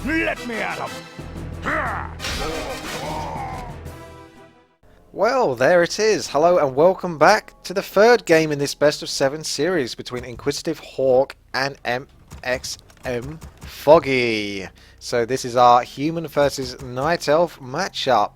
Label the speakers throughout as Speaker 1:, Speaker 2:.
Speaker 1: Let me at him!
Speaker 2: Well, there it is. Hello and welcome back to the third game in this best of 7 series between InquisitiveHawk and MXM.Foggy. So this is our human versus night elf matchup.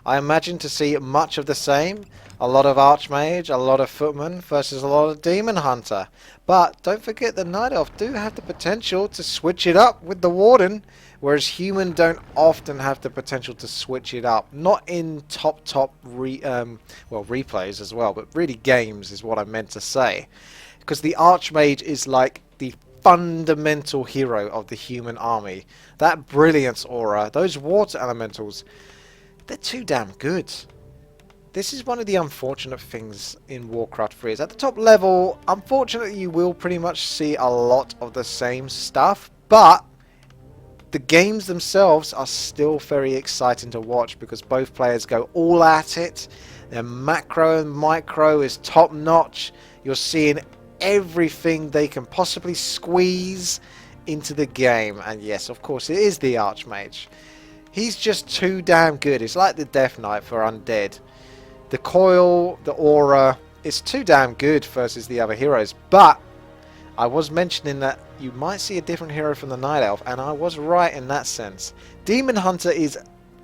Speaker 2: I imagine to see much of the same. A lot of archmage, a lot of footman versus a lot of demon hunter. But don't forget the night elf do have the potential to switch it up with the warden. Whereas human don't often have the potential to switch it up. Not in top replays as well, but really games is what I meant to say. Because the archmage is like the fundamental hero of the human army. That brilliance aura, those water elementals, they're too damn good. This is one of the unfortunate things in Warcraft 3. Is at the top level, unfortunately you will pretty much see a lot of the same stuff, but the games themselves are still very exciting to watch because both players go all at it. Their macro and micro is top notch. You're seeing everything they can possibly squeeze into the game. And yes, of course, it is the Archmage. He's just too damn good. It's like the Death Knight for undead. The coil, the aura, it's too damn good versus the other heroes. But I was mentioning that you might see a different hero from the Night Elf, and I was right in that sense. Demon Hunter is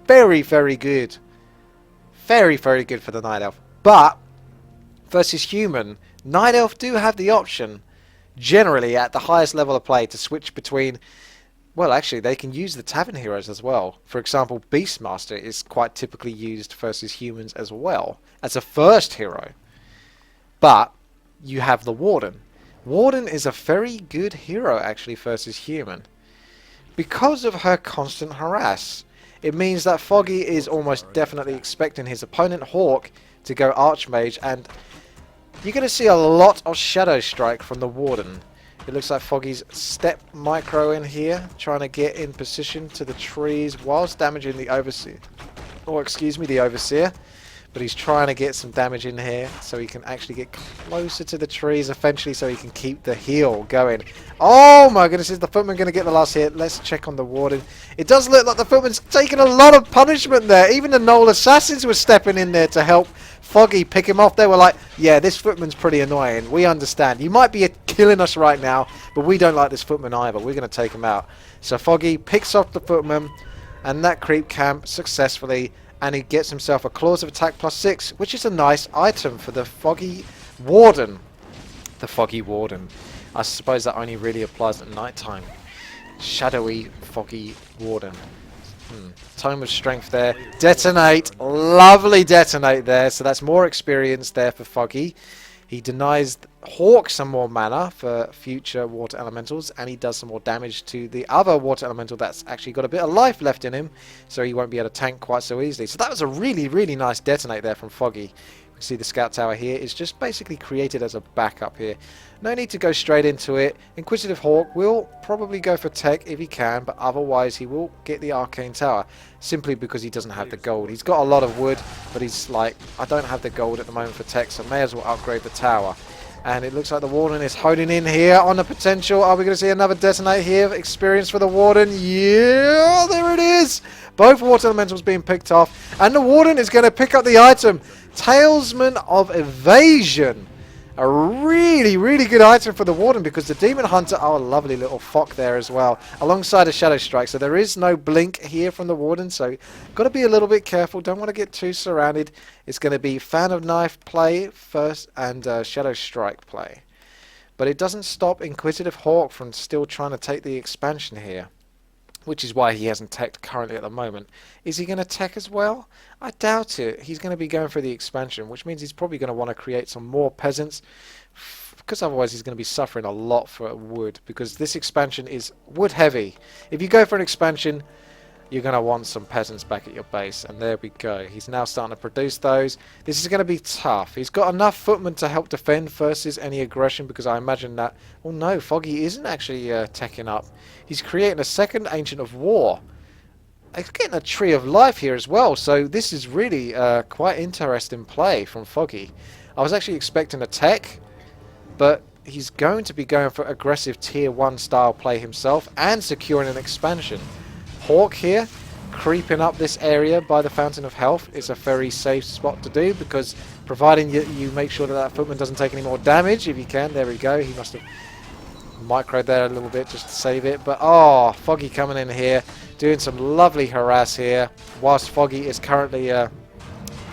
Speaker 2: very, very good. Very, very good for the Night Elf. But versus human, Night Elf do have the option, generally at the highest level of play, to switch between... Well, actually, they can use the Tavern heroes as well. For example, Beastmaster is quite typically used versus humans as well, as a first hero. But you have the Warden. Warden is a very good hero actually versus human. Because of her constant harass, it means that Foggy is almost definitely expecting his opponent Hawk to go Archmage, and you're going to see a lot of Shadow Strike from the Warden. It looks like Foggy's step micro in here, trying to get in position to the trees whilst damaging the Overseer. Or excuse me, the Overseer. But he's trying to get some damage in here so he can actually get closer to the trees eventually so he can keep the heal going. Oh my goodness, is the Footman going to get the last hit? Let's check on the Warden. It does look like the Footman's taking a lot of punishment there. Even the Knoll Assassins were stepping in there to help Foggy pick him off. They were like, yeah, this Footman's pretty annoying. We understand. You might be killing us right now, but we don't like this Footman either. We're going to take him out. So Foggy picks off the Footman and that creep camp successfully. And he gets himself a Claws of Attack +6, which is a nice item for the Foggy Warden. The Foggy Warden. I suppose that only really applies at night time. Shadowy Foggy Warden. Tome of Strength there. Detonate. Lovely detonate there. So that's more experience there for Foggy. He denies Hawk some more mana for future water elementals, and he does some more damage to the other water elemental that's actually got a bit of life left in him, so he won't be able to tank quite so easily. So that was a really, really nice detonate there from Foggy. You can see the scout tower here is just basically created as a backup here. No need to go straight into it. InquisitiveHawk will probably go for tech if he can, but otherwise he will get the arcane tower, simply because he doesn't have the gold. He's got a lot of wood, but he's like, I don't have the gold at the moment for tech, so may as well upgrade the tower. And it looks like the Warden is holding in here on the potential. Are we going to see another detonate here? Experience for the Warden. Yeah, there it is. Both water elementals being picked off. And the Warden is going to pick up the item. Talesman of Evasion. A really, really good item for the Warden because the Demon Hunter, oh, a lovely little Fock there as well, alongside a Shadow Strike. So there is no blink here from the Warden, so got to be a little bit careful. Don't want to get too surrounded. It's going to be Fan of Knife play first and Shadow Strike play. But it doesn't stop InquisitiveHawk from still trying to take the expansion here, which is why he hasn't teched currently at the moment. Is he going to tech as well? I doubt it. He's going to be going for the expansion, which means he's probably going to want to create some more peasants, because otherwise he's going to be suffering a lot for wood, because this expansion is wood heavy. If you go for an expansion, you're going to want some peasants back at your base, and there we go. He's now starting to produce those. This is going to be tough. He's got enough footmen to help defend versus any aggression, because I imagine that... Oh no, Foggy isn't actually teching up. He's creating a second Ancient of War. He's getting a Tree of Life here as well, so this is really quite interesting play from Foggy. I was actually expecting a tech, but he's going to be going for aggressive tier 1 style play himself and securing an expansion. Hawk here, creeping up this area by the Fountain of Health is a very safe spot to do, because providing you make sure that that footman doesn't take any more damage, if you can. There we go. He must have microed there a little bit just to save it. But oh, Foggy coming in here, doing some lovely harass here, whilst Foggy is currently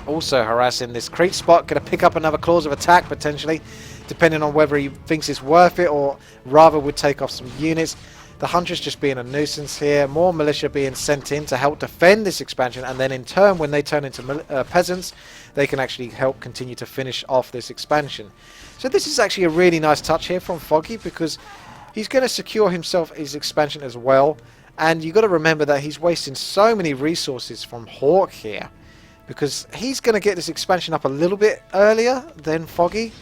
Speaker 2: also harassing this creep spot. Going to pick up another clause of attack potentially, depending on whether he thinks it's worth it or rather would take off some units. The Huntress just being a nuisance here. More militia being sent in to help defend this expansion, and then in turn, when they turn into peasants, they can actually help continue to finish off this expansion. So this is actually a really nice touch here from Foggy, because he's going to secure himself his expansion as well. And you've got to remember that he's wasting so many resources from Hawk here, because he's going to get this expansion up a little bit earlier than Foggy,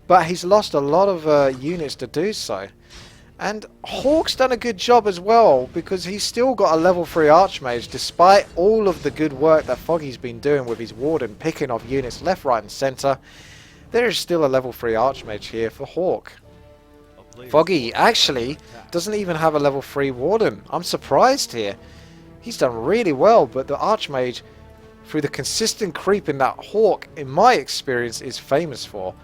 Speaker 2: but he's lost a lot of units to do so. And Hawk's done a good job as well, because he's still got a level 3 Archmage, despite all of the good work that Foggy's been doing with his Warden, picking off units left, right and centre. There is still a level 3 Archmage here for Hawk. Foggy actually doesn't even have a level 3 Warden. I'm surprised here. He's done really well, but the Archmage, through the consistent creeping that Hawk, in my experience, is famous for.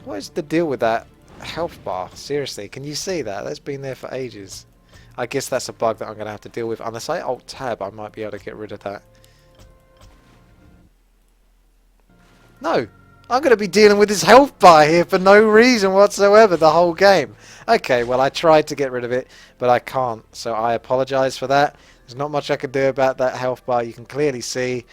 Speaker 2: What is the deal with that health bar? Seriously, can you see that? That's been there for ages. I guess that's a bug that I'm going to have to deal with. Unless I alt tab, I might be able to get rid of that. No, I'm going to be dealing with this health bar here for no reason whatsoever the whole game. Okay, well I tried to get rid of it, but I can't. So I apologise for that. There's not much I can do about that health bar. You can clearly see.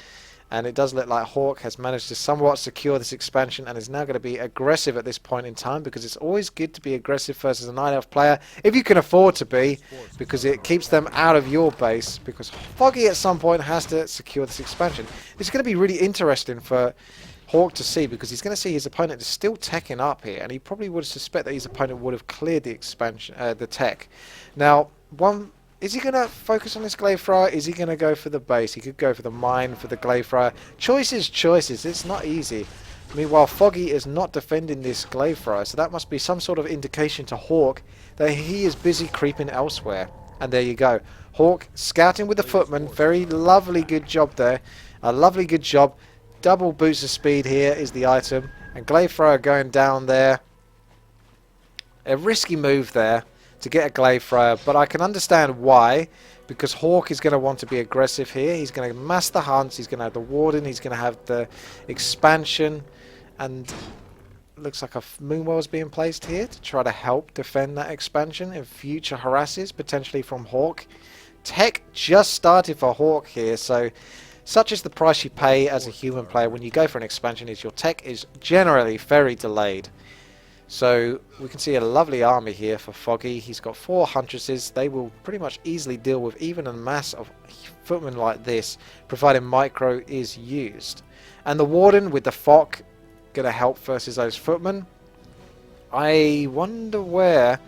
Speaker 2: And it does look like Hawk has managed to somewhat secure this expansion and is now going to be aggressive at this point in time, because it's always good to be aggressive versus a Night Elf player, if you can afford to be, because it keeps them out of your base, because Foggy at some point has to secure this expansion. It's going to be really interesting for Hawk to see, because he's going to see his opponent is still teching up here, and he probably would suspect that his opponent would have cleared the expansion, the tech. Now, is he going to focus on this Glavefryer? Is he going to go for the base? He could go for the mine, for the Glavefryer. Choices. It's not easy. Meanwhile, Foggy is not defending this Glavefryer, so that must be some sort of indication to Hawk that he is busy creeping elsewhere. And there you go. Hawk scouting with the footman. Very lovely, good job there. A lovely, good job. Double boots of speed here is the item. And Glavefryer going down there. A risky move there to get a Glavefryer, but I can understand why, because Hawk is going to want to be aggressive here. He's going to mass the hunts, he's going to have the Warden, he's going to have the expansion, and looks like a Moonwell is being placed here to try to help defend that expansion in future harasses, potentially from Hawk. Tech just started for Hawk here, so such is the price you pay as a human player when you go for an expansion, is your tech is generally very delayed. So we can see a lovely army here for Foggy. He's got 4 Huntresses. They will pretty much easily deal with even a mass of footmen like this, providing micro is used. And the Warden with the Fock going to help versus those footmen. I wonder where...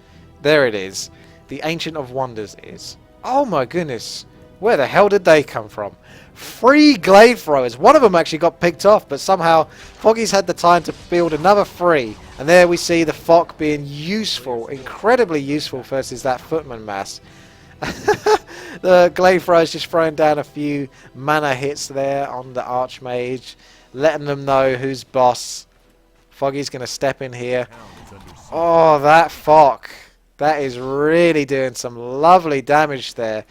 Speaker 2: There it is. The Ancient of Wonders is. Oh my goodness. Where the hell did they come from? 3 glaive throwers. One of them actually got picked off, but somehow Foggy's had the time to build another 3. And there we see the Fock being useful, incredibly useful versus that footman mass. The glaive throwers just throwing down a few mana hits there on the Archmage, letting them know who's boss. Foggy's going to step in here. Oh, that Fock. That is really doing some lovely damage there.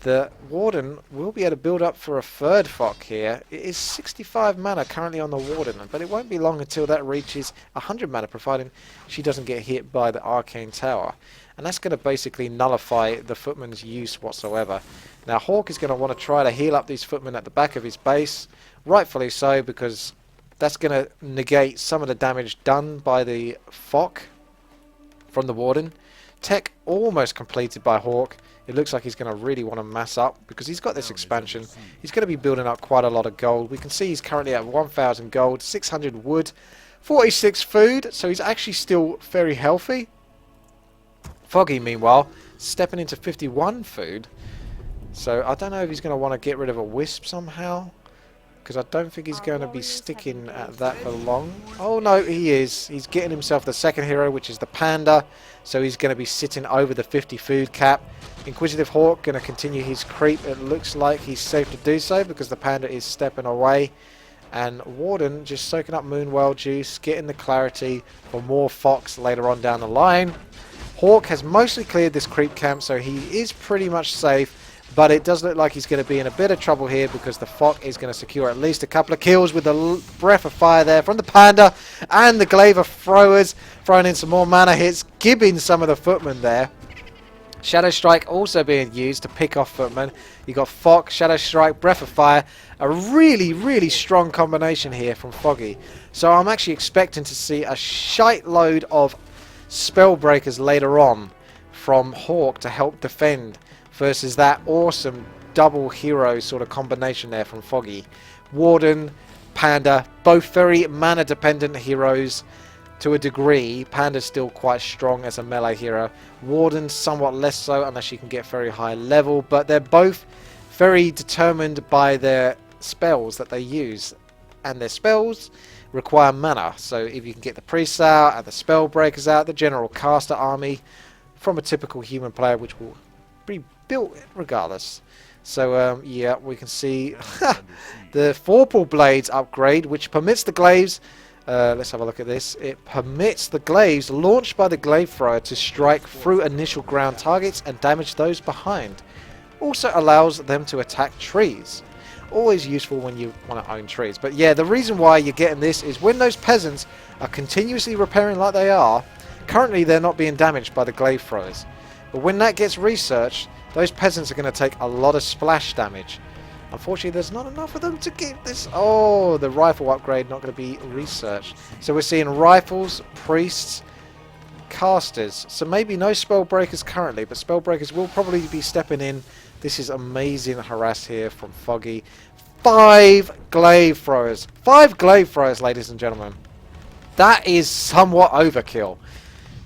Speaker 2: The Warden will be able to build up for a 3rd Fock here. It is 65 mana currently on the Warden, but it won't be long until that reaches 100 mana, providing she doesn't get hit by the Arcane Tower. And that's going to basically nullify the Footman's use whatsoever. Now Hawk is going to want to try to heal up these Footmen at the back of his base, rightfully so, because that's going to negate some of the damage done by the Fock from the Warden. Tech almost completed by Hawk. It looks like he's going to really want to mass up, because he's got this expansion. He's going to be building up quite a lot of gold. We can see he's currently at 1,000 gold, 600 wood, 46 food, so he's actually still very healthy. Foggy, meanwhile, stepping into 51 food. So I don't know if he's going to want to get rid of a Wisp somehow. because I don't think he's going to be sticking at that for long. Oh no, he is. He's getting himself the second hero, which is the Panda. So he's going to be sitting over the 50 food cap. InquisitiveHawk going to continue his creep. It looks like he's safe to do so because the Panda is stepping away. And Warden just soaking up Moonwell juice, getting the clarity for more Fox later on down the line. Hawk has mostly cleared this creep camp, so he is pretty much safe. But it does look like he's going to be in a bit of trouble here because the Fox is going to secure at least a couple of kills with the breath of fire there from the Panda. And the Glaive of Throwers throwing in some more mana hits, gibbing some of the footmen there. Shadow Strike also being used to pick off footmen. You got Fox, Shadow Strike, Breath of Fire. A really, really strong combination here from Foggy. So I'm actually expecting to see a shite load of Spellbreakers later on from Hawk to help defend versus that awesome double hero sort of combination there from Foggy. Warden, Panda, both very mana dependent heroes to a degree. Panda's still quite strong as a melee hero. Warden somewhat less so unless you can get very high level, but they're both very determined by their spells that they use, and their spells require mana. So if you can get the priests out and the spell breakers out, the general caster army from a typical human player, which will be built regardless. So yeah, we can see the Vorpal Blades upgrade, which permits the glaives. Let's have a look at this. It permits the glaives launched by the glaive thrower to strike through initial ground targets and damage those behind. Also allows them to attack trees. Always useful when you want to own trees. But yeah, the reason why you're getting this is when those peasants are continuously repairing like they are, currently they're not being damaged by the glaive throwers. But when that gets researched, those peasants are going to take a lot of splash damage. Unfortunately, there's not enough of them to get this. Oh, the rifle upgrade not going to be researched. So we're seeing rifles, priests, casters. So maybe no spellbreakers currently, but spellbreakers will probably be stepping in. This is amazing harass here from Foggy. 5 glaive throwers. 5 glaive throwers, ladies and gentlemen. That is somewhat overkill.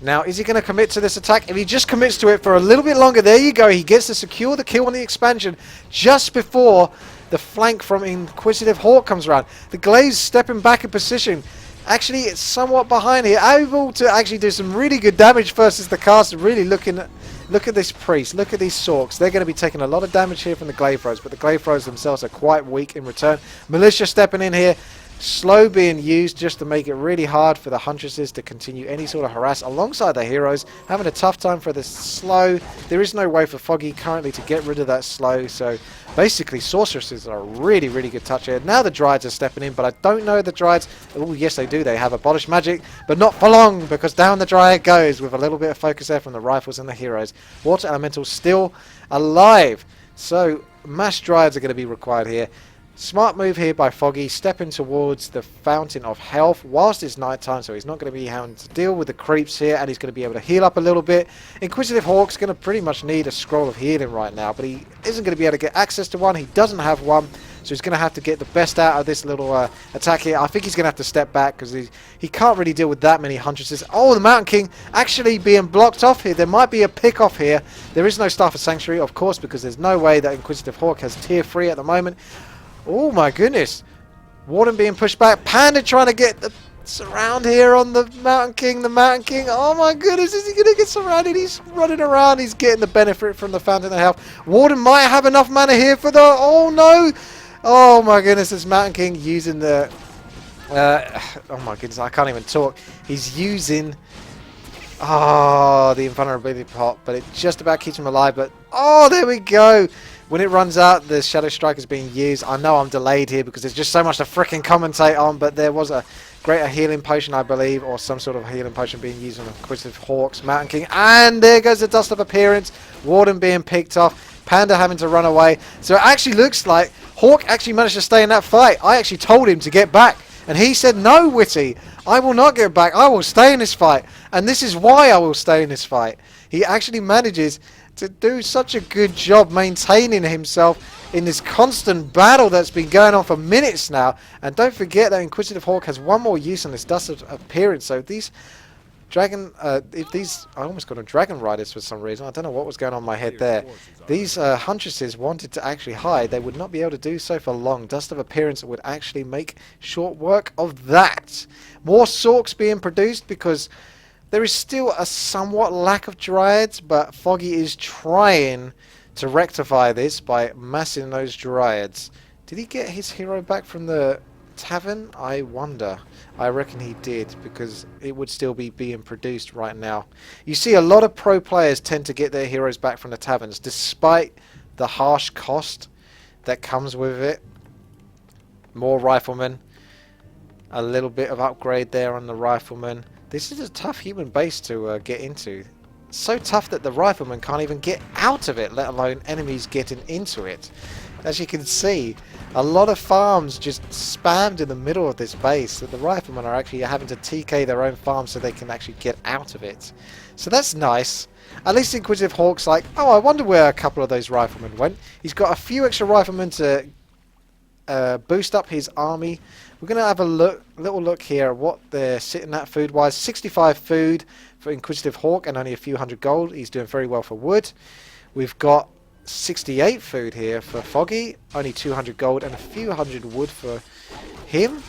Speaker 2: Now, is he going to commit to this attack? If he just commits to it for a little bit longer, there you go. He gets to secure the kill on the expansion just before the flank from InquisitiveHawk comes around. The Glaives stepping back in position. Actually, it's somewhat behind here. Able to actually do some really good damage versus the caster. Really looking at... Look at this priest. Look at these Sorks. They're going to be taking a lot of damage here from the glaive throws, but the glaive throws themselves are quite weak in return. Militia stepping in here. Slow being used just to make it really hard for the huntresses to continue any sort of harass alongside the heroes. Having a tough time for this slow. There is no way for Foggy currently to get rid of that slow. So basically sorceresses are a really, really good touch here. Now the Dryades are stepping in, but I don't know the Dryades. Oh, yes, they do. They have abolished magic, but not for long because down the Dryad goes with a little bit of focus there from the rifles and the heroes. Water Elementals still alive. So mass Dryads are going to be required here. Smart move here by Foggy, stepping towards the Fountain of Health whilst it's night time, so he's not going to be having to deal with the creeps here, and he's going to be able to heal up a little bit. InquisitiveHawk's going to pretty much need a scroll of healing right now, but he isn't going to be able to get access to one. He doesn't have one, so he's going to have to get the best out of this little attack here. I think he's going to have to step back because he can't really deal with that many huntresses. Oh, the Mountain King actually being blocked off here. There might be a pick off here. There is no Staff of Sanctuary, of course, because there's no way that InquisitiveHawk has tier 3 at the moment. Oh my goodness. Warden being pushed back. Panda trying to get the surround here on the Mountain King. The Mountain King. Oh my goodness. Is he going to get surrounded? He's running around. He's getting the benefit from the Fountain of Health. Warden might have enough mana here for the... Oh no. Oh my goodness. This Mountain King using the... oh my goodness. I can't even talk. He's using... Oh, the invulnerability pot. But it just about keeps him alive. But... Oh, there we go. When it runs out, the Shadow Strike is being used. I know I'm delayed here because there's just so much to frickin' commentate on, but there was a greater healing potion, I believe, or some sort of healing potion being used on InquisitiveHawk's Mountain King. And there goes the Dust of Appearance. Warden being picked off. Panda having to run away. So it actually looks like Hawk actually managed to stay in that fight. I actually told him to get back. And he said, no, Witty, I will not get back. I will stay in this fight. And this is why I will stay in this fight. He actually manages to do such a good job maintaining himself in this constant battle that's been going on for minutes now. And don't forget that InquisitiveHawk has one more use on this Dust of Appearance. So these Dragon, if these, I almost got them dragon riders for some reason. I don't know what was going on in my head there. These huntresses wanted to actually hide. They would not be able to do so for long. Dust of Appearance would actually make short work of that. More Sorks being produced because there is still a somewhat lack of Dryads, but Foggy is trying to rectify this by massing those Dryads. Did he get his hero back from the tavern? I wonder. I reckon he did, because it would still be being produced right now. You see, a lot of pro players tend to get their heroes back from the taverns, despite the harsh cost that comes with it. More riflemen. A little bit of upgrade there on the riflemen. This is a tough human base to get into. So tough that the riflemen can't even get out of it, let alone enemies getting into it. As you can see, a lot of farms just spammed in the middle of this base that the riflemen are actually having to TK their own farms so they can actually get out of it. So that's nice. At least InquisitiveHawk's like, oh, I wonder where a couple of those riflemen went. He's got a few extra riflemen to boost up his army. We're going to have a little look here at what they're sitting at food-wise. 65 food for InquisitiveHawk and only a few hundred gold. He's doing very well for wood. We've got 68 food here for Foggy, only 200 gold and a few hundred wood for him.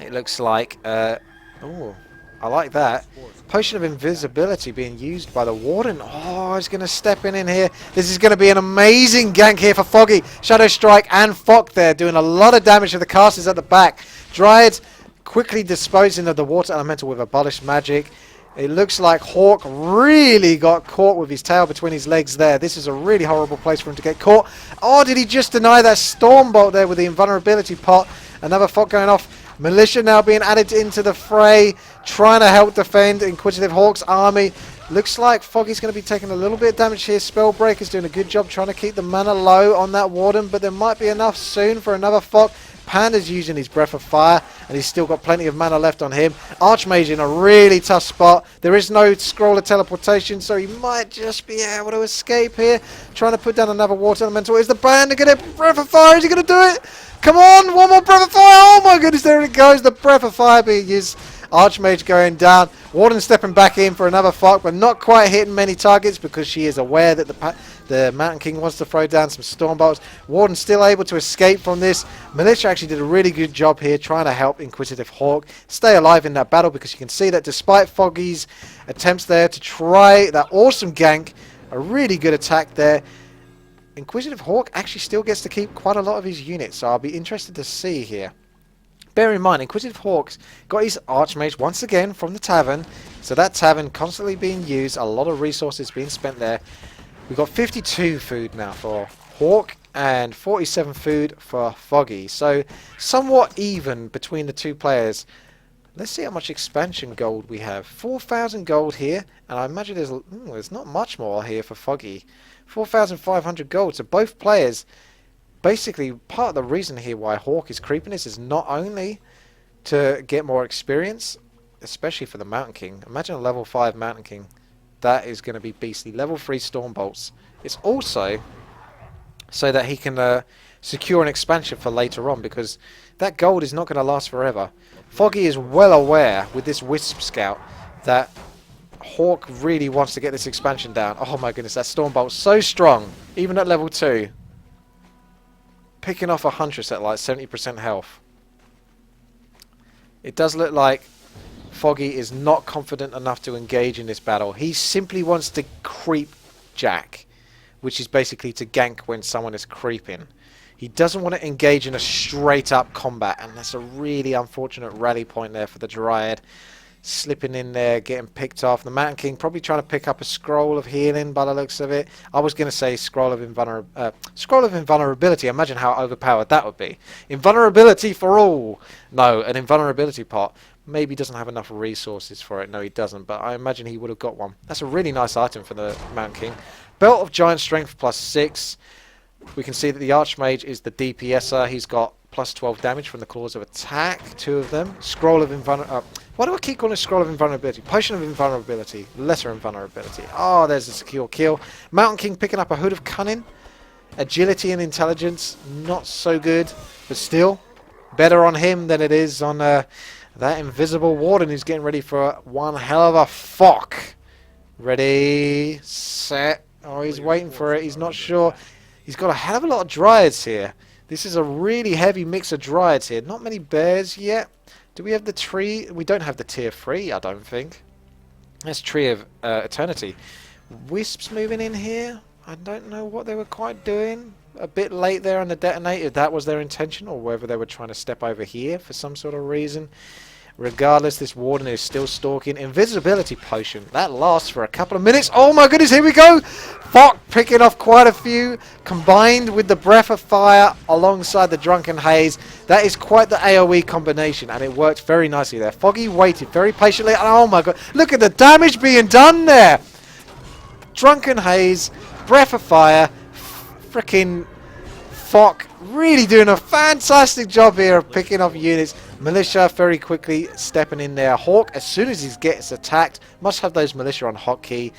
Speaker 2: It looks like, oh, I like that. Potion of Invisibility being used by the Warden. Oh, he's going to step in here. This is going to be an amazing gank here for Foggy. Shadow Strike and Fock there doing a lot of damage to the casters at the back. Dryads quickly disposing of the Water Elemental with Abolished Magic. It looks like Hawk really got caught with his tail between his legs there. This is a really horrible place for him to get caught. Oh, did he just deny that Storm Bolt there with the invulnerability pot? Another Fock going off. Militia now being added into the fray, trying to help defend InquisitiveHawk's army. Looks like Foggy's going to be taking a little bit of damage here. Spellbreaker's doing a good job trying to keep the mana low on that Warden, but there might be enough soon for another Fock. Panda's using his Breath of Fire, and he's still got plenty of mana left on him. Archmage in a really tough spot. There is no scroll of teleportation, so he might just be able to escape here. Trying to put down another Water Elemental. Is the Panda going to Breath of Fire? Is he going to do it? Come on, one more Breath of Fire. Oh my goodness, there it goes. The Breath of Fire being used. Archmage going down. Warden stepping back in for another Fock, but not quite hitting many targets because she is aware that the Mountain King wants to throw down some Storm Bolts. Warden still able to escape from this. Militia actually did a really good job here trying to help InquisitiveHawk stay alive in that battle, because you can see that despite Foggy's attempts there to try that awesome gank, a really good attack there, InquisitiveHawk actually still gets to keep quite a lot of his units, so I'll be interested to see here. Bear in mind, InquisitiveHawk's got his Archmage once again from the tavern, so that tavern constantly being used, a lot of resources being spent there. We've got 52 food now for Hawk and 47 food for Foggy, so somewhat even between the two players. Let's see how much expansion gold we have. 4,000 gold here, and I imagine there's not much more here for Foggy. 4,500 gold, so both players. Basically, part of the reason here why Hawk is creeping this is not only to get more experience, especially for the Mountain King. Imagine a level 5 Mountain King. That is going to be beastly. Level 3 Storm Bolts. It's also so that he can secure an expansion for later on, because that gold is not going to last forever. Foggy is well aware with this Wisp Scout that Hawk really wants to get this expansion down. Oh my goodness, that Storm Bolt's so strong, even at level 2. Picking off a Huntress at like 70% health. It does look like Foggy is not confident enough to engage in this battle. He simply wants to creep Jack, which is basically to gank when someone is creeping. He doesn't want to engage in a straight up combat, and that's a really unfortunate rally point there for the Dryad. Slipping in there, getting picked off. The Mountain King probably trying to pick up a Scroll of Healing by the looks of it. I was going to say Scroll of Invulnerability. Imagine how overpowered that would be. Invulnerability for all. No, an Invulnerability pot. Maybe doesn't have enough resources for it. No, he doesn't, but I imagine he would have got one. That's a really nice item for the Mountain King. Belt of Giant Strength +6. We can see that the Archmage is the DPSer. He's got +12 damage from the Claws of Attack, 2 of them. Scroll of Invulnerability. Why do I keep calling it Scroll of Invulnerability? Potion of Invulnerability. Lesser Invulnerability. Oh, there's a secure kill. Mountain King picking up a Hood of Cunning. Agility and Intelligence, not so good, but still better on him than it is on That invisible warden is getting ready for one hell of a fuck. Ready, set. Oh, he's waiting for it. He's not sure. He's got a hell of a lot of dryads here. This is a really heavy mix of dryads here. Not many bears yet. Do we have the tree? We don't have the tier 3, I don't think. That's Tree of Eternity. Wisps moving in here. I don't know what they were quite doing. A bit late there on the detonator. If that was their intention, or whether they were trying to step over here for some sort of reason. Regardless, this warden is still stalking. Invisibility potion. That lasts for a couple of minutes. Oh my goodness, here we go! Fuck, picking off quite a few. Combined with the breath of fire alongside the drunken haze. That is quite the AoE combination, and it worked very nicely there. Foggy waited very patiently. And oh my god, look at the damage being done there! Drunken haze, breath of fire, freaking Fock really doing a fantastic job here of picking off units. Militia very quickly stepping in there. Hawk, as soon as he gets attacked, must have those militia on hotkey,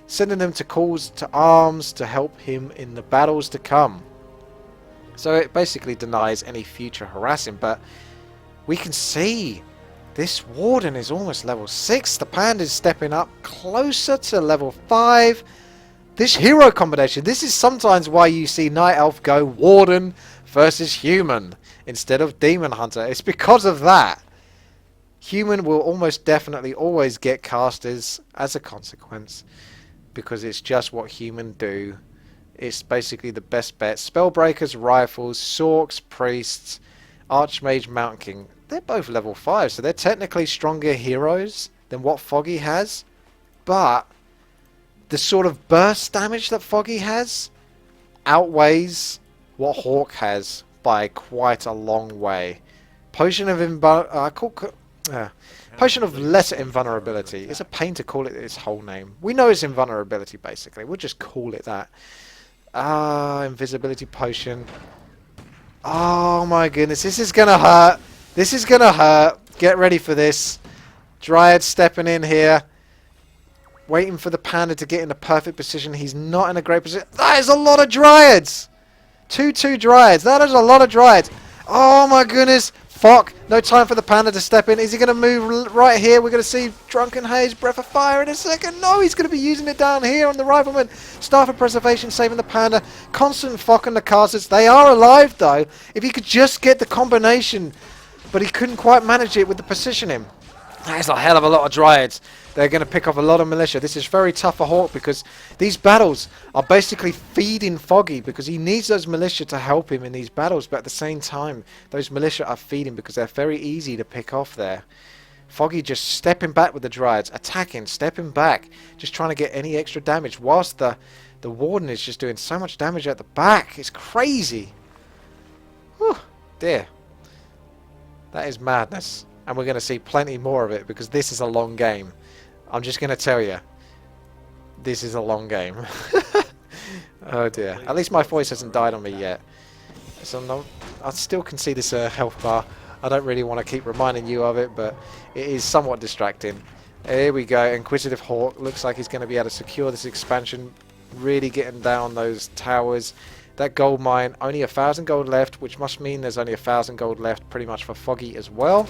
Speaker 2: sending them to calls to arms to help him in the battles to come. So it basically denies any future harassing, but we can see this warden is almost level 6. The panda is stepping up closer to level 5. This hero combination, this is sometimes why you see Night Elf go warden versus human instead of demon hunter. It's because of that. Human will almost definitely always get casters as a consequence, because it's just what human do. It's basically the best bet. Spellbreakers, rifles, sorks, priests, archmage, mountain king. They're both level 5, so they're technically stronger heroes than what Foggy has. But the sort of burst damage that Foggy has outweighs what Hawk has by quite a long way. Potion of Potion of Lesser Invulnerability. It's a pain to call it its whole name. We know it's invulnerability, basically. We'll just call it that. Invisibility Potion. Oh my goodness, this is gonna hurt. This is gonna hurt. Get ready for this. Dryad stepping in here. Waiting for the panda to get in the perfect position. He's not in a great position. That is a lot of dryads! 2-2 dryads. That is a lot of dryads. Oh my goodness. Fuck. No time for the panda to step in. Is he going to move right here? We're going to see Drunken Haze, Breath of Fire in a second. No, he's going to be using it down here on the Rifleman. Staff of Preservation saving the panda. Constant fuck on the casters. They are alive though. If he could just get the combination. But he couldn't quite manage it with the positioning. That is a hell of a lot of dryads. They're going to pick off a lot of militia. This is very tough for Hawk because these battles are basically feeding Foggy because he needs those militia to help him in these battles. But at the same time, those militia are feeding because they're very easy to pick off there. Foggy just stepping back with the dryads, attacking, stepping back, just trying to get any extra damage whilst the warden is just doing so much damage at the back. It's crazy. Whew, dear. That is madness. And we're going to see plenty more of it because this is a long game. I'm just going to tell you, this is a long game. Oh dear. At least my voice hasn't died on me yet. So I still can see this health bar. I don't really want to keep reminding you of it, but it is somewhat distracting. Here we go. InquisitiveHawk looks like he's going to be able to secure this expansion. Really getting down those towers. That gold mine, only 1,000 gold left, which must mean there's only 1,000 gold left pretty much for Foggy as well.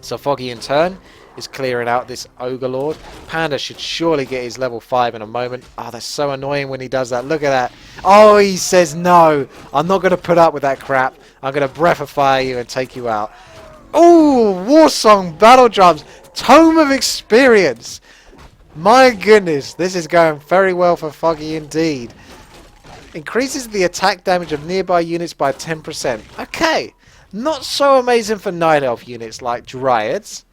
Speaker 2: So Foggy in turn is clearing out this Ogre Lord. Panda should surely get his level 5 in a moment. Oh, that's so annoying when he does that. Look at that. Oh, he says no. I'm not going to put up with that crap. I'm going to Breath of Fire you and take you out. Oh, War Song Battle Drums. Tome of Experience. My goodness. This is going very well for Foggy indeed. Increases the attack damage of nearby units by 10%. Okay. Not so amazing for Night Elf units like Dryads,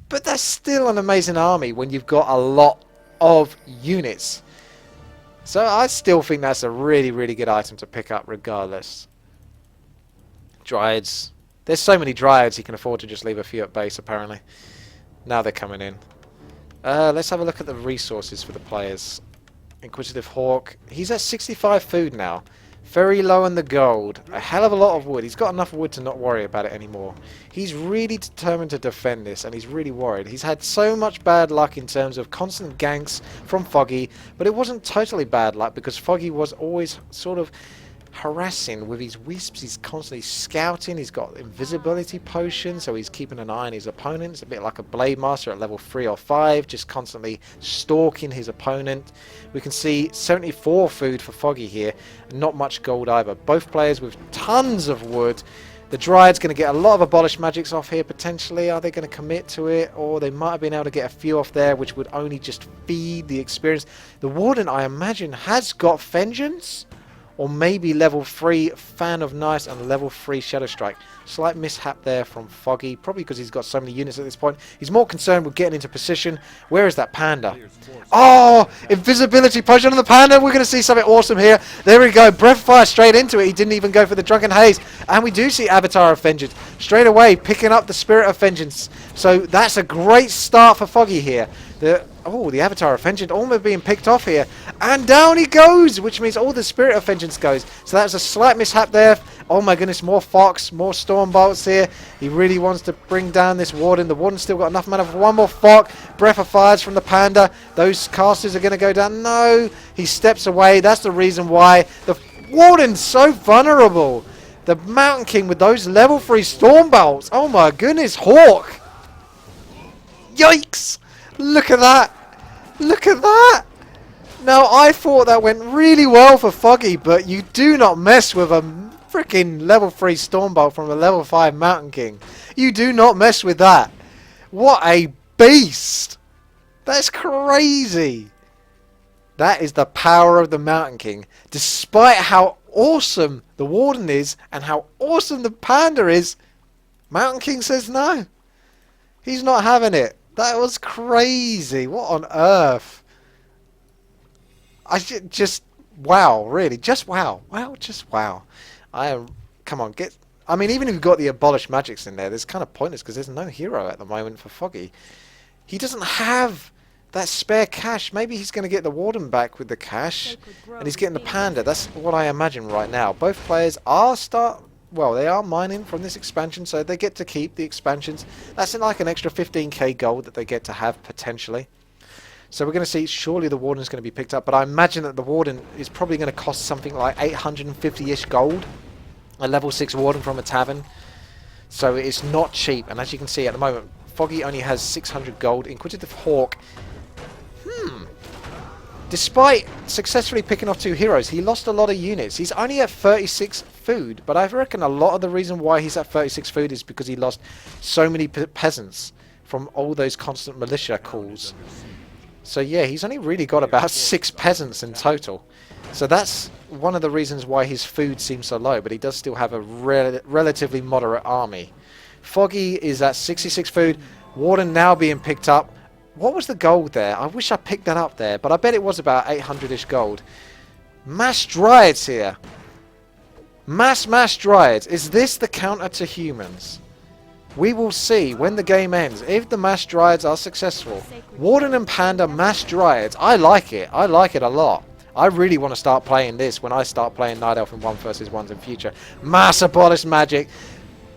Speaker 2: but that's still an amazing army when you've got a lot of units. So I still think that's a really, really good item to pick up regardless. Dryads. There's so many Dryads you can afford to just leave a few at base apparently. Now they're coming in. Let's have a look at the resources for the players. InquisitiveHawk. He's at 65 food now. Very low on the gold. A hell of a lot of wood. He's got enough wood to not worry about it anymore. He's really determined to defend this, and he's really worried. He's had so much bad luck in terms of constant ganks from Foggy, but it wasn't totally bad luck because Foggy was always sort of harassing with his wisps. He's constantly scouting. He's got invisibility potion, so he's keeping an eye on his opponents, a bit like a Blade Master at level 3 or 5, just constantly stalking his opponent. We can see 74 food for Foggy here, not much gold either. Both players with tons of wood. The Dryad's going to get a lot of abolished magics off here, potentially. Are they going to commit to it? Or they might have been able to get a few off there, which would only just feed the experience. The Warden, I imagine, has got Vengeance. Or maybe level 3 Fan of Nice and level 3 Shadow Strike. Slight mishap there from Foggy, probably because he's got so many units at this point. He's more concerned with getting into position. Where is that Panda? Oh! Invisibility potion on the Panda! We're going to see something awesome here. There we go. Breath of Fire straight into it. He didn't even go for the Drunken Haze. And we do see Avatar of Vengeance straight away picking up the Spirit of Vengeance. So that's a great start for Foggy here. The Avatar of Vengeance almost being picked off here. And down he goes, which means all the Spirit of Vengeance goes. So that was a slight mishap there. Oh my goodness, more Fox, more Storm Bolts here. He really wants to bring down this Warden. The Warden's still got enough mana for one more Fox. Breath of Fires from the Panda. Those casters are going to go down. No, he steps away. That's the reason why the Warden's so vulnerable. The Mountain King with those level 3 Storm Bolts. Oh my goodness, Hawk. Yikes. Look at that. Look at that. Now, I thought that went really well for Foggy, but you do not mess with a freaking level 3 Stormbolt from a level 5 Mountain King. You do not mess with that. What a beast. That's crazy. That is the power of the Mountain King. Despite how awesome the Warden is and how awesome the Panda is, Mountain King says no. He's not having it. That was crazy. What on earth? Just wow, really. Just wow. Wow, just wow. Come on, I mean, even if you've got the abolished magics in there, it's kind of pointless because there's no hero at the moment for Foggy. He doesn't have that spare cash. Maybe he's going to get the Warden back with the cash, and he's getting the Panda. That's what I imagine right now. Both players are they are mining from this expansion, so they get to keep the expansions. That's like an extra 15k gold that they get to have, potentially. So we're going to see, surely the Warden's going to be picked up, but I imagine that the Warden is probably going to cost something like 850-ish gold. A level 6 Warden from a tavern. So it's not cheap, and as you can see at the moment, Foggy only has 600 gold. InquisitiveHawk, despite successfully picking off 2 heroes, he lost a lot of units. He's only at 36 food, but I reckon a lot of the reason why he's at 36 food is because he lost so many peasants from all those constant militia calls. So yeah, he's only really got about 6 peasants in total. So that's one of the reasons why his food seems so low, but he does still have a relatively moderate army. Foggy is at 66 food. Warden now being picked up. What was the gold there? I wish I picked that up there, but I bet it was about 800-ish gold. Mass Dryads here. Mass Dryads. Is this the counter to humans? We will see when the game ends if the Mass Dryads are successful. Warden and Panda Mass Dryads. I like it. I like it a lot. I really want to start playing this when I start playing Night Elf in 1 vs 1s in future. Mass abolished magic.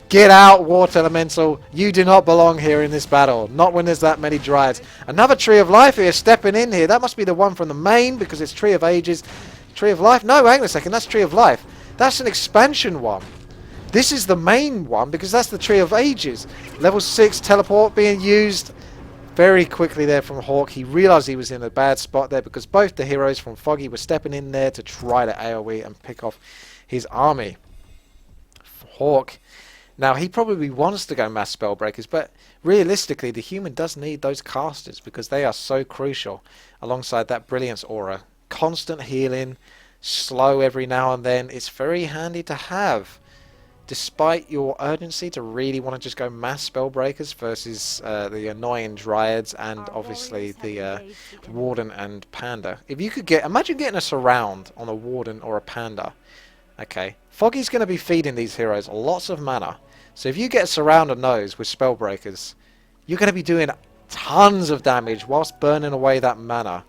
Speaker 2: Get out, Water Elemental. You do not belong here in this battle. Not when there's that many Dryads. Another Tree of Life here stepping in here. That must be the one from the main because it's Tree of Ages. Tree of Life? No, hang on a second. That's Tree of Life. That's an expansion one. This is the main one because that's the Tree of Ages. Level 6 teleport being used very quickly there from Hawk. He realised he was in a bad spot there because both the heroes from Foggy were stepping in there to try to AoE and pick off his army. Hawk. Now, he probably wants to go Mass Spellbreakers, but realistically, the human does need those casters because they are so crucial alongside that Brilliance Aura. Constant healing, slow every now and then. It's very handy to have. Despite your urgency to really want to just go Mass Spellbreakers versus the annoying Dryads and obviously the Warden and Panda. If you could imagine getting a surround on a Warden or a Panda. Okay, Foggy's going to be feeding these heroes lots of mana. So if you get a surround on those with Spellbreakers, you're going to be doing tons of damage whilst burning away that mana.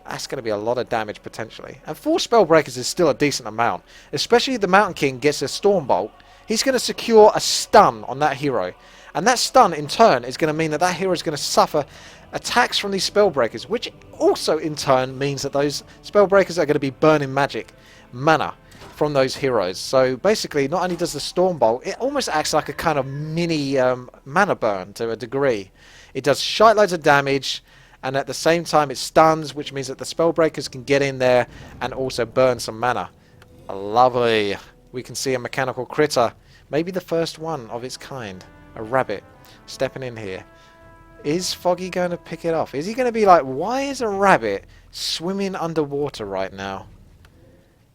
Speaker 2: That's going to be a lot of damage potentially. And 4 Spellbreakers is still a decent amount. Especially if the Mountain King gets a Stormbolt. He's going to secure a stun on that hero. And that stun in turn is going to mean that that hero is going to suffer attacks from these Spellbreakers. Which also in turn means that those Spellbreakers are going to be burning magic. Mana. from those heroes. So basically, not only does the Storm Bolt, it almost acts like a kind of mini mana burn to a degree. It does shite loads of damage, and at the same time it stuns, which means that the Spellbreakers can get in there and also burn some mana. Lovely. We can see a mechanical critter. Maybe the first one of its kind. A rabbit stepping in here. Is Foggy going to pick it off? Is he going to be like, why is a rabbit swimming underwater right now?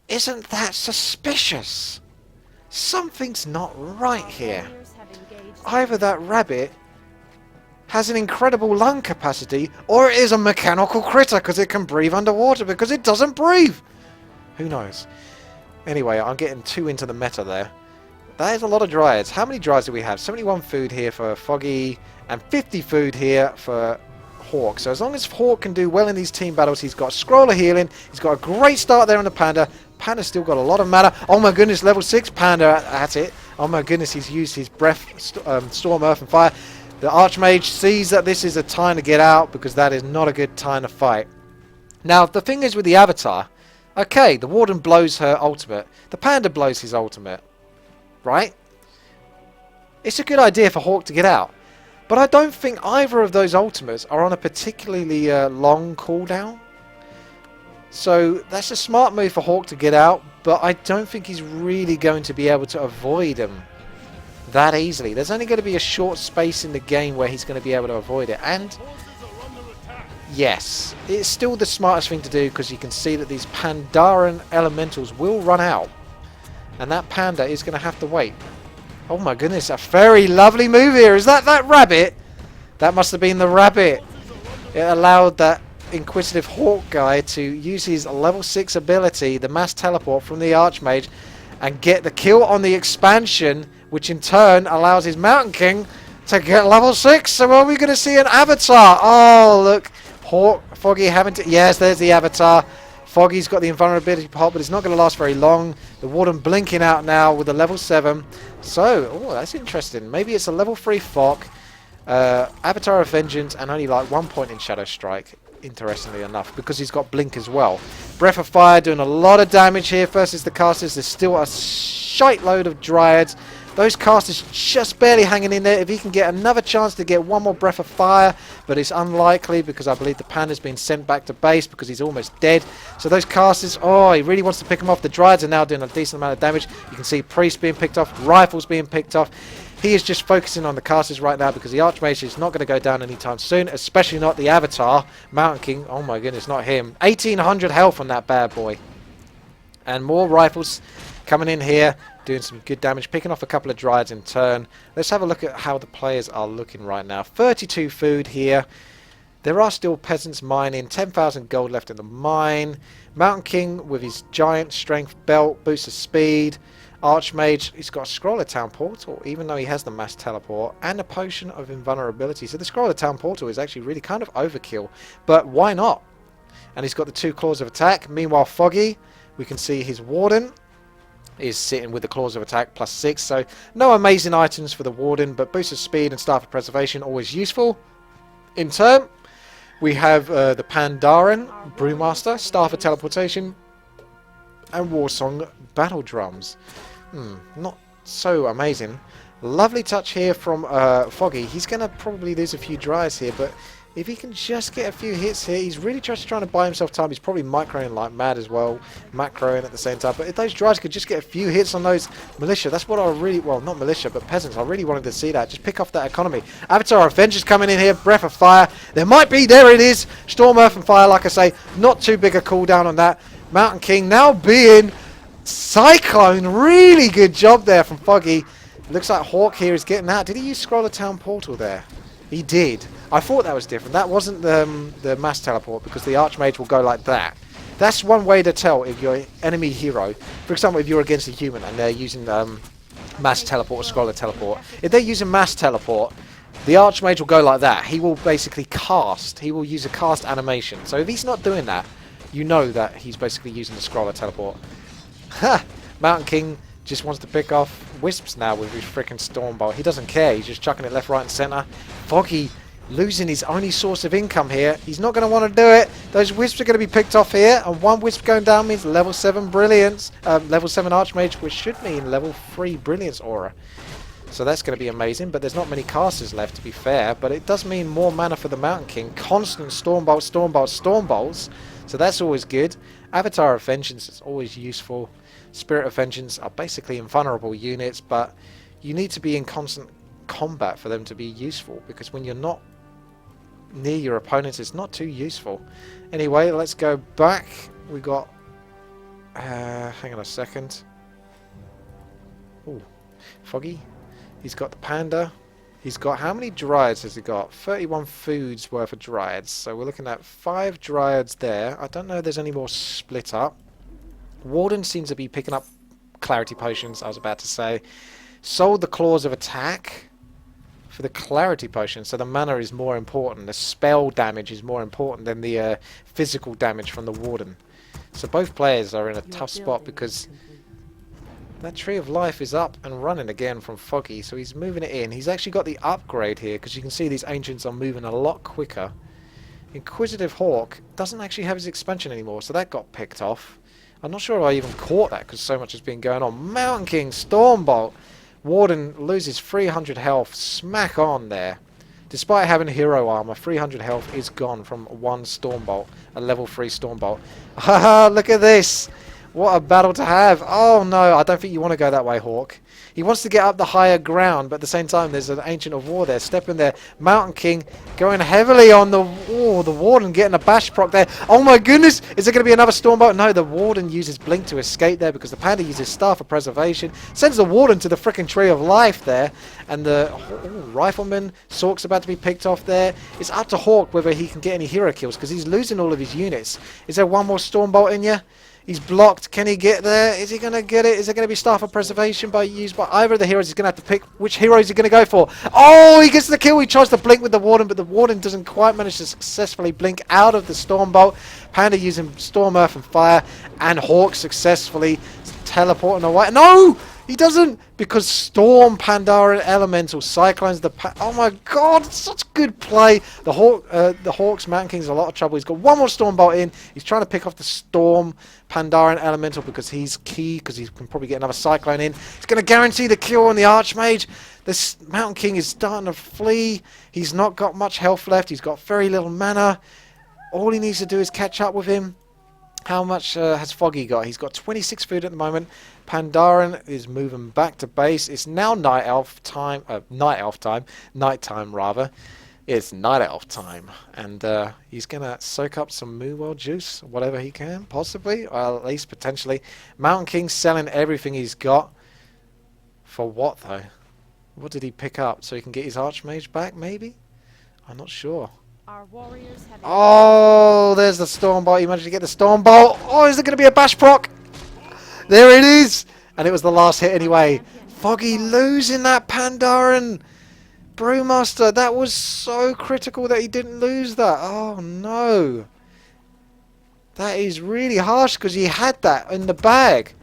Speaker 2: Isn't that suspicious? Something's not right here. Either that rabbit has an incredible lung capacity, or it is a mechanical critter because it can breathe underwater because it doesn't breathe. Who knows? Anyway, I'm getting too into the meta there. That is a lot of Dryads. How many Dryads do we have? 71 food here for Foggy and 50 food here for Hawk. So as long as Hawk can do well in these team battles, he's got a scroll of healing, he's got a great start there on the Panda. Panda's still got a lot of mana. Oh my goodness, level 6 Panda at it. Oh my goodness, he's used his breath, Storm, Earth and Fire. The Archmage sees that this is a time to get out because that is not a good time to fight. Now, the thing is with the Avatar, okay, the Warden blows her ultimate. The Panda blows his ultimate. Right? It's a good idea for Hawk to get out. But I don't think either of those ultimates are on a particularly long cooldown. So that's a smart move for Hawk to get out, but I don't think he's really going to be able to avoid him that easily. There's only going to be a short space in the game where he's going to be able to avoid it. And yes, it's still the smartest thing to do because you can see that these Pandaren elementals will run out. And that Panda is going to have to wait. Oh my goodness, a very lovely move here. Is that rabbit? That must have been the rabbit. It allowed that InquisitiveHawk guy to use his level 6 ability, the mass teleport from the Archmage, and get the kill on the expansion, which in turn allows his Mountain King to get level 6. So are we going to see an Avatar? Oh, look. Hawk, Foggy having to... Yes, there's the Avatar. Foggy's got the invulnerability pot, but it's not going to last very long. The Warden blinking out now with a level 7. So, oh, that's interesting. Maybe it's a level 3 Fok, Avatar of Vengeance, and only like 1 point in Shadow Strike, interestingly enough, because he's got Blink as well. Breath of Fire doing a lot of damage here versus the casters. There's still a shite load of Dryads. Those casters just barely hanging in there. If he can get another chance to get one more Breath of Fire, but it's unlikely because I believe the Panda's been sent back to base because he's almost dead. So those casters, oh, he really wants to pick them off. The Dryads are now doing a decent amount of damage. You can see Priest being picked off, Rifles being picked off. He is just focusing on the casters right now because the Archmage is not going to go down anytime soon, especially not the Avatar, Mountain King. Oh my goodness, not him. 1800 health on that bad boy. And more Rifles coming in here, doing some good damage, picking off a couple of Dryads in turn. Let's have a look at how the players are looking right now. 32 food here. There are still peasants mining. 10,000 gold left in the mine. Mountain King with his giant strength belt, boost of speed. Archmage, he's got a Scroll of Town Portal, even though he has the mass teleport, and a potion of invulnerability. So the Scroll of Town Portal is actually really kind of overkill, but why not? And he's got the 2 claws of attack. Meanwhile, Foggy, we can see his Warden is sitting with the claws of attack plus 6. So no amazing items for the Warden, but boost of speed and staff of preservation always useful. In turn, we have the Pandaren Brewmaster, staff of teleportation, and Warsong battle drums. Not so amazing. Lovely touch here from Foggy. He's going to probably lose a few dries here, but if he can just get a few hits here, he's really just trying to buy himself time. He's probably microing like mad as well, macroing at the same time. But if those dries could just get a few hits on those militia, that's what I really, well, not militia, but peasants. I really wanted to see that. Just pick off that economy. Avatar Avengers coming in here, Breath of Fire. There might be, there it is. Storm, Earth and Fire, like I say, not too big a cooldown on that. Mountain King now being Cyclone. Really good job there from Foggy. Looks like Hawk here is getting out. Did he use Scroll of Town Portal there? He did. I thought that was different. That wasn't the mass teleport because the Archmage will go like that. That's one way to tell if you're an enemy hero. For example, if you're against a human and they're using mass teleport or Scroll of Teleport. If they're using mass teleport, the Archmage will go like that. He will basically cast. He will use a cast animation. So if he's not doing that, you know that he's basically using the Scroll of Teleport. Ha! Mountain King just wants to pick off Wisps now with his freaking Storm Bolt. He doesn't care. He's just chucking it left, right and centre. Foggy losing his only source of income here. He's not going to want to do it. Those wisps are going to be picked off here, and one wisp going down means level 7 brilliance, level 7 archmage, which should mean level 3 brilliance aura. So that's going to be amazing, but there's not many casters left, to be fair. But it does mean more mana for the Mountain King. Constant storm bolts, storm bolts, storm bolts. So that's always good. Avatar of Vengeance is always useful. Spirit of Vengeance are basically invulnerable units, but you need to be in constant combat for them to be useful, because when you're not near your opponents, it's not too useful. Anyway, let's go back. We got... hang on a second. Ooh, Foggy. He's got the panda. He's got, how many dryads has he got? 31 foods worth of dryads. So we're looking at 5 dryads there. I don't know if there's any more split up. Warden seems to be picking up clarity potions, I was about to say. Sold the claws of attack for the clarity potion. So the mana is more important. The spell damage is more important than the physical damage from the warden. So both players are in a tough spot because that Tree of Life is up and running again from Foggy, so he's moving it in. He's actually got the upgrade here, because you can see these ancients are moving a lot quicker. InquisitiveHawk doesn't actually have his expansion anymore, so that got picked off. I'm not sure if I even caught that, because so much has been going on. Mountain King, Stormbolt. Warden loses 300 health. Smack on there. Despite having hero armor, 300 health is gone from one Stormbolt, a level 3 Stormbolt. Haha, look at this! What a battle to have. Oh no, I don't think you want to go that way, Hawk. He wants to get up the higher ground, but at the same time there's an Ancient of War there. Step in there. Mountain King going heavily on the... Oh, the Warden getting a bash proc there. Oh my goodness! Is there going to be another Stormbolt? No, the Warden uses Blink to escape there because the Panda uses Staff of Preservation. Sends the Warden to the frickin' Tree of Life there. And the Rifleman, Sork's about to be picked off there. It's up to Hawk whether he can get any hero kills because he's losing all of his units. Is there one more Stormbolt in you? He's blocked. Can he get there? Is he going to get it? Is there going to be Staff of Preservation used by either of the heroes? He's going to have to pick which hero is he going to go for. Oh, he gets the kill. He tries to blink with the Warden, but the Warden doesn't quite manage to successfully blink out of the Stormbolt. Panda using Storm, Earth and Fire, and Hawk successfully teleporting away. No! He doesn't, because Storm, Pandaren, Elemental, Cyclones, oh my god, such good play. The Hawk's Mountain King's in a lot of trouble. He's got one more Stormbolt in. He's trying to pick off the Storm, Pandaren, Elemental because he's key, because he can probably get another Cyclone in. He's going to guarantee the kill on the Archmage. This Mountain King is starting to flee. He's not got much health left. He's got very little mana. All he needs to do is catch up with him. How much has Foggy got? He's got 26 food at the moment. Pandaren is moving back to base. It's now night elf time. Nighttime rather. It's night elf time, and he's gonna soak up some Mooworld juice, whatever he can, possibly, or at least potentially. Mountain King's selling everything he's got. For what though? What did he pick up? So he can get his Archmage back, maybe? I'm not sure.
Speaker 1: Our warriors have
Speaker 2: Oh, there's the Stormbolt. He managed to get the Stormbolt. Oh, is there going to be a bash proc? There it is. And it was the last hit anyway. Foggy losing that Pandaren. Brewmaster, that was so critical that he didn't lose that. Oh, no. That is really harsh because he had that in the bag.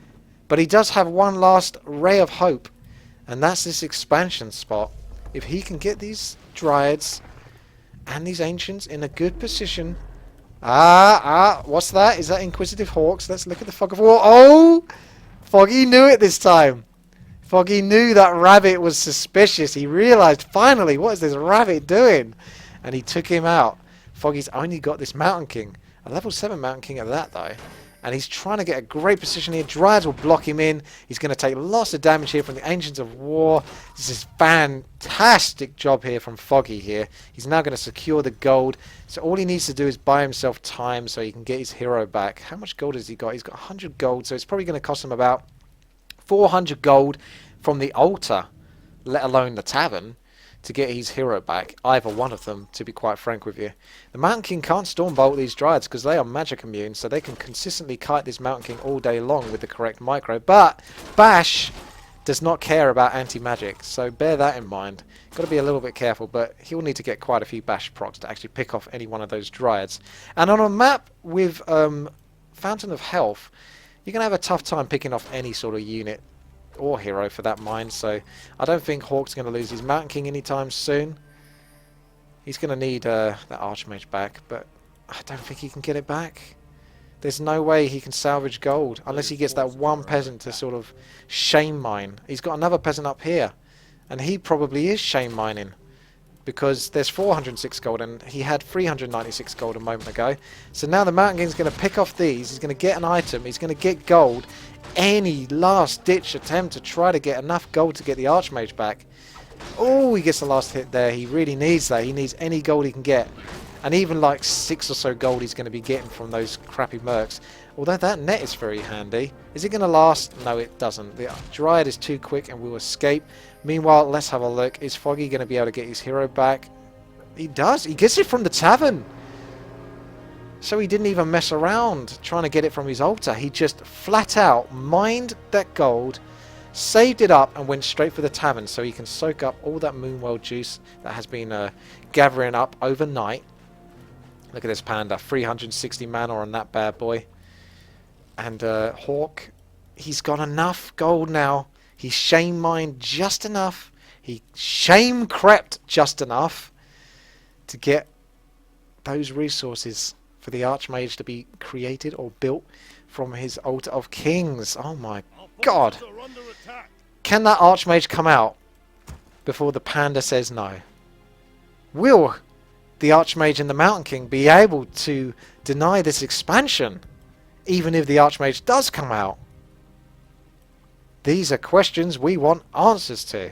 Speaker 2: But he does have one last ray of hope. And that's this expansion spot. If he can get these Dryads and these Ancients in a good position. What's that? Is that Inquisitive Hawks? Let's look at the Fog of War. Oh! Foggy knew it this time. Foggy knew that rabbit was suspicious. He realised, finally, what is this rabbit doing? And he took him out. Foggy's only got this Mountain King. A level 7 Mountain King at that, though. And he's trying to get a great position here. Dryads will block him in. He's going to take lots of damage here from the Ancients of War. This is fantastic job here from Foggy here. He's now going to secure the gold. So all he needs to do is buy himself time so he can get his hero back. How much gold has he got? He's got 100 gold. So it's probably going to cost him about 400 gold from the altar, let alone the tavern, to get his hero back. Either one of them, to be quite frank with you. The Mountain King can't Stormbolt these Dryads because they are magic immune, so they can consistently kite this Mountain King all day long with the correct micro. But Bash does not care about anti-magic, so bear that in mind. Got to be a little bit careful, but he'll need to get quite a few Bash procs to actually pick off any one of those Dryads. And on a map with Fountain of Health, you're going to have a tough time picking off any sort of unit or hero for that mind, so I don't think Hawk's going to lose his Mountain King anytime soon. He's going to need that Archmage back, but I don't think he can get it back. There's no way he can salvage gold unless he gets that one peasant to sort of shame mine. He's got another peasant up here, and he probably is shame mining because there's 406 gold and he had 396 gold a moment ago. So now the Mountain King's going to pick off these. He's going to get an item. He's going to get gold. Any last ditch attempt to try to get enough gold to get the Archmage back. Oh, he gets the last hit there. He really needs that. He needs any gold he can get. And even like 6 or so gold he's going to be getting from those crappy mercs. Although that net is very handy. Is it going to last? No, it doesn't. The Dryad is too quick and will escape. Meanwhile, let's have a look. Is Foggy going to be able to get his hero back? He does. He gets it from the tavern. So he didn't even mess around trying to get it from his altar. He just flat out mined that gold, saved it up, and went straight for the tavern so he can soak up all that Moonwell juice that has been gathering up overnight. Look at this panda. 360 mana on that bad boy. And Hawk, he's got enough gold now. He shame mined just enough. He shame crept just enough to get those resources for the Archmage to be created or built from his Altar of Kings. Oh my god. Can that Archmage come out before the panda says no? Will the Archmage and the Mountain King be able to deny this expansion even if the Archmage does come out? These are questions we want answers to.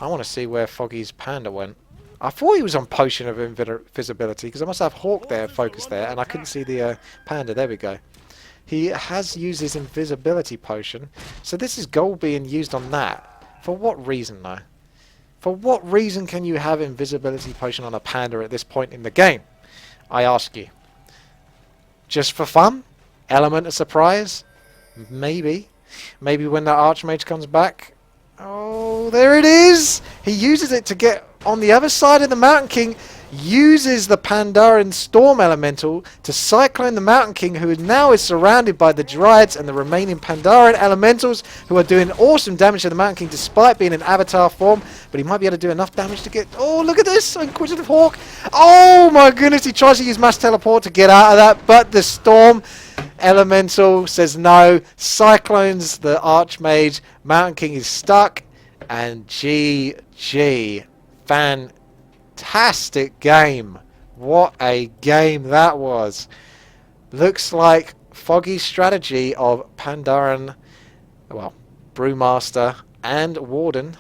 Speaker 2: I want to see where Foggy's panda went. I thought he was on Potion of Invisibility because I must have Hawk there, focused there, and I couldn't see the panda. There we go. He has used his Invisibility Potion, so this is gold being used on that. For what reason though? For what reason can you have Invisibility Potion on a panda at this point in the game? I ask you. Just for fun? Element of surprise? Maybe. Maybe when that Archmage comes back. Oh, there it is! He uses it to get on the other side of the Mountain King, uses the Pandaren Storm Elemental to cyclone the Mountain King, who now is surrounded by the Dryads and the remaining Pandaren Elementals, who are doing awesome damage to the Mountain King despite being in Avatar form, but he might be able to do enough damage to get... Oh, look at this! InquisitiveHawk! Oh my goodness, he tries to use Mass Teleport to get out of that, but the Storm Elemental says no, cyclones the Archmage, Mountain King is stuck, and GG. Fantastic game. What a game that was. Looks like Foggy's strategy of Pandaren, well, Brewmaster and Warden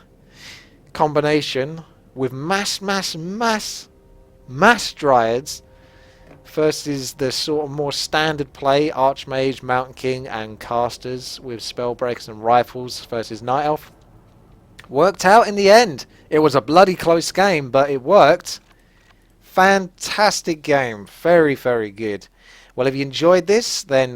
Speaker 2: combination with mass Dryads versus the sort of more standard play Archmage, Mountain King and casters with Spellbreakers and Rifles versus Night Elf. Worked out in the end. It was a bloody close game, but it worked. Fantastic game. Very, very good. Well, if you enjoyed this, then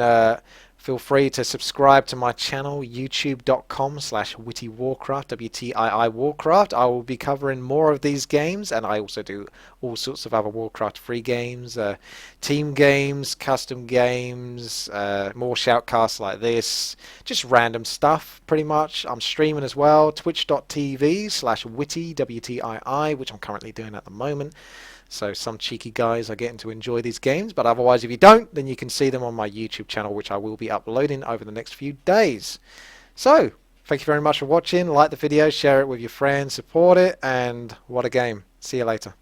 Speaker 2: feel free to subscribe to my channel, youtube.com/WTiiWarcraft, WTiiWarcraft. I will be covering more of these games, and I also do all sorts of other Warcraft free games, team games, custom games, more shoutcasts like this, just random stuff pretty much. I'm streaming as well, twitch.tv/Witty, WTii, which I'm currently doing at the moment. So some cheeky guys are getting to enjoy these games, but otherwise if you don't, then you can see them on my YouTube channel, which I will be uploading over the next few days. So, thank you very much for watching. Like the video, share it with your friends, support it, and what a game. See you later.